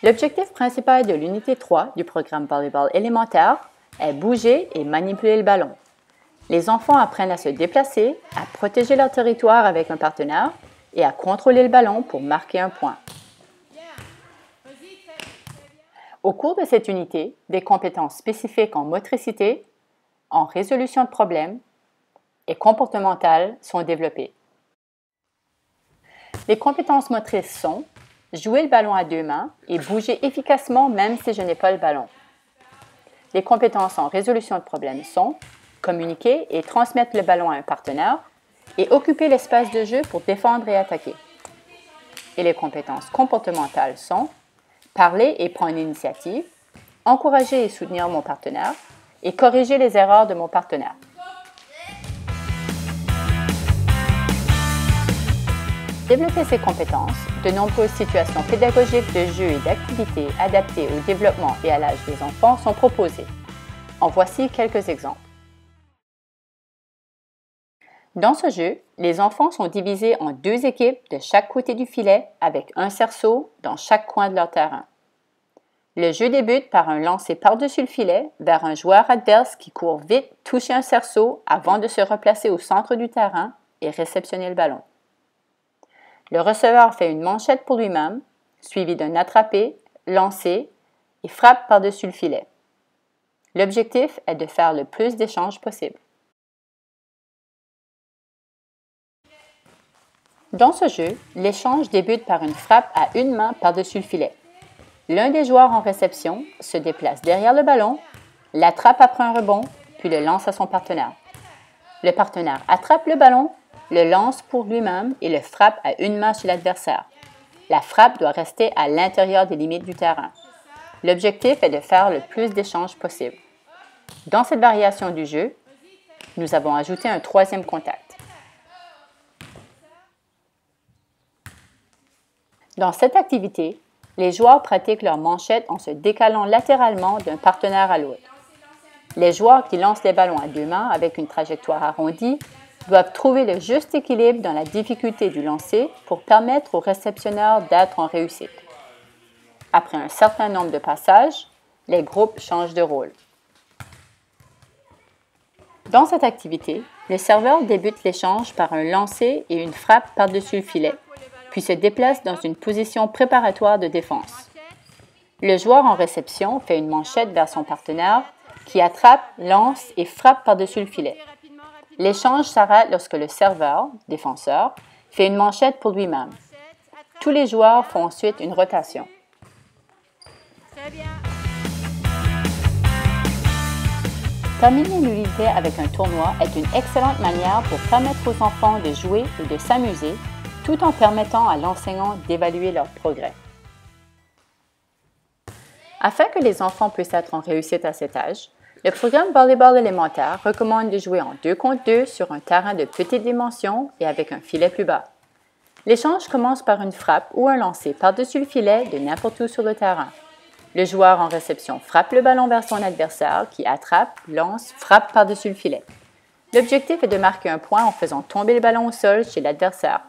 L'objectif principal de l'unité 3 du programme volleyball élémentaire est bouger et manipuler le ballon. Les enfants apprennent à se déplacer, à protéger leur territoire avec un partenaire et à contrôler le ballon pour marquer un point. Au cours de cette unité, des compétences spécifiques en motricité, en résolution de problèmes et comportementales sont développées. Les compétences motrices sont jouer le ballon à deux mains et bouger efficacement même si je n'ai pas le ballon. Les compétences en résolution de problèmes sont communiquer et transmettre le ballon à un partenaire et occuper l'espace de jeu pour défendre et attaquer. Et les compétences comportementales sont parler et prendre l'initiative, encourager et soutenir mon partenaire et corriger les erreurs de mon partenaire. Développer ces compétences, de nombreuses situations pédagogiques de jeux et d'activités adaptées au développement et à l'âge des enfants sont proposées. En voici quelques exemples. Dans ce jeu, les enfants sont divisés en deux équipes de chaque côté du filet avec un cerceau dans chaque coin de leur terrain. Le jeu débute par un lancer par-dessus le filet vers un joueur adverse qui court vite toucher un cerceau avant de se replacer au centre du terrain et réceptionner le ballon. Le receveur fait une manchette pour lui-même, suivie d'un attrapé, lancé et frappe par-dessus le filet. L'objectif est de faire le plus d'échanges possible. Dans ce jeu, l'échange débute par une frappe à une main par-dessus le filet. L'un des joueurs en réception se déplace derrière le ballon, l'attrape après un rebond, puis le lance à son partenaire. Le partenaire attrape le ballon, le lance pour lui-même et le frappe à une main sur l'adversaire. La frappe doit rester à l'intérieur des limites du terrain. L'objectif est de faire le plus d'échanges possible. Dans cette variation du jeu, nous avons ajouté un troisième contact. Dans cette activité, les joueurs pratiquent leur manchette en se décalant latéralement d'un partenaire à l'autre. Les joueurs qui lancent les ballons à deux mains avec une trajectoire arrondie doivent trouver le juste équilibre dans la difficulté du lancer pour permettre au réceptionneur d'être en réussite. Après un certain nombre de passages, les groupes changent de rôle. Dans cette activité, le serveur débute l'échange par un lancer et une frappe par-dessus le filet, puis se déplace dans une position préparatoire de défense. Le joueur en réception fait une manchette vers son partenaire qui attrape, lance et frappe par-dessus le filet. L'échange s'arrête lorsque le serveur, défenseur, fait une manchette pour lui-même. Tous les joueurs font ensuite une rotation. Terminer l'unité avec un tournoi est une excellente manière pour permettre aux enfants de jouer et de s'amuser, tout en permettant à l'enseignant d'évaluer leur progrès. Afin que les enfants puissent être en réussite à cet âge, le programme volleyball élémentaire recommande de jouer en 2 contre 2 sur un terrain de petite dimension et avec un filet plus bas. L'échange commence par une frappe ou un lancer par-dessus le filet de n'importe où sur le terrain. Le joueur en réception frappe le ballon vers son adversaire qui attrape, lance, frappe par-dessus le filet. L'objectif est de marquer un point en faisant tomber le ballon au sol chez l'adversaire.